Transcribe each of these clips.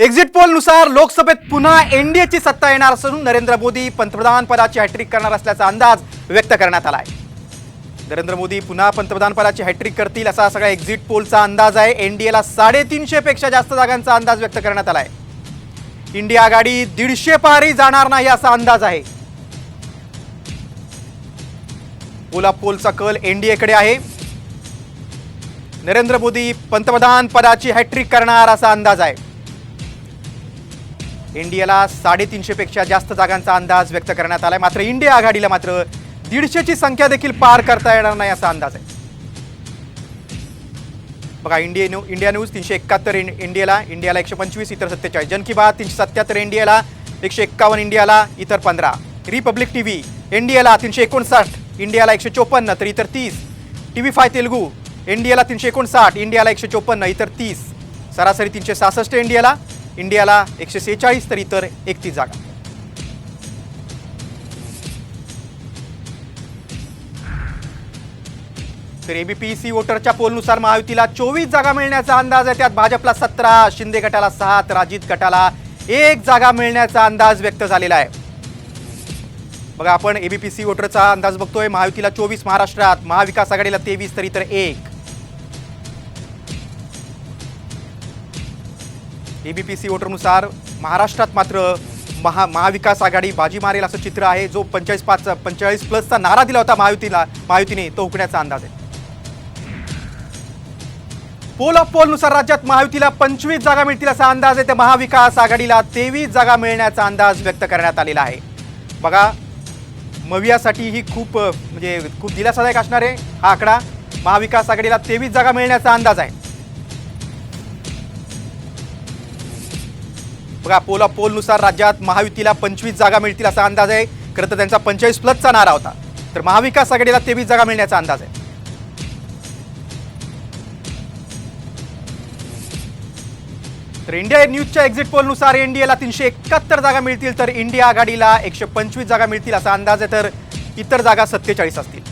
Exit पोलनुसार लोकसभेत पुन्हा एनडीएची सत्ता येणार असून नरेंद्र मोदी पंतप्रधान पदाची हॅट्रिक करणार असल्याचा अंदाज व्यक्त करण्यात आला आहे। नरेंद्र मोदी पुन्हा पंतप्रधान पदाची हॅट्रिक करतील असा सगळा एक्झिट पोलचा अंदाज आहे। एनडीएला 350 पेक्षा जास्त जागांचा अंदाज व्यक्त करण्यात आला आहे। इंडिया आघाडी 150 पारही जाणार नाही असा अंदाज आहे। पोलचा कल एनडीएकडे आहे। नरेंद्र मोदी पंतप्रधान पदाची हॅट्रिक करणार असा अंदाज आहे। एनडीएला 350 पेक्षा जास्त जागांचा अंदाज व्यक्त करण्यात आलाय। मात्र इंडिया आघाडीला मात्र 150 ची संख्या देखील पार करता येणार नाही असा अंदाज आहे। बघा इंडिया न्यूज 371 इंडियाला 125 इतर 47, जन की बात 377 इंडियाला 151 इंडियाला इतर 15, रिपब्लिक टीव्ही इंडियाला 359 इंडियाला 154 तर इतर 30, TV5 तेलुगू इंडियाला 359 इंडियाला 154 इतर 30, सरासरी 366 इंडियाला 146 तर इतर 31 जागा। तर एबीपीसी वोटरच्या पोलनुसार महायुतीला 24 जागा मिळण्याचा अंदाज आहे। त्यात भाजपला 17, शिंदे गटाला 6 तर अजित गटाला 1 जागा मिळण्याचा अंदाज व्यक्त झालेला आहे। बघा आपण एबीपीसी वोटरचा अंदाज बघतोय। महायुतीला 24 महाराष्ट्रात, महाविकास आघाडीला 23 तर इतर 1। एबीपीसी वोटरनुसार महाराष्ट्रात मात्र महाविकास आघाडी बाजी मारेल असं चित्र आहे। जो 45 प्लसचा नारा दिला होता महायुतीने तो हुकण्याचा अंदाज आहे। पोलनुसार राज्यात महायुतीला 25 जागा मिळतील असा अंदाज आहे। तर महाविकास आघाडीला 23 जागा मिळण्याचा अंदाज व्यक्त करण्यात आलेला आहे। बघा मवियासाठी ही खूप दिलासादायक असणार आहे हा आकडा। महाविकास आघाडीला 23 जागा मिळण्याचा अंदाज आहे। बघा पोलनुसार राज्यात महायुतीला 25 जागा मिळतील असा अंदाज आहे। खरं तर त्यांचा 45 प्लसचा नारा होता। तर महाविकास आघाडीला 23 जागा मिळण्याचा अंदाज आहे। तर इंडिया न्यूजच्या एक्झिट पोलनुसार एनडीएला 371 जागा मिळतील तर इंडिया आघाडीला 125 जागा मिळतील असा अंदाज आहे। तर इतर जागा 47 असतील।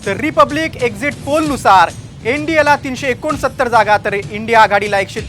तर रिपब्लिक एक्झिट पोलनुसार एनडीएला 369 जागा तर इंडिया आघाडीला 130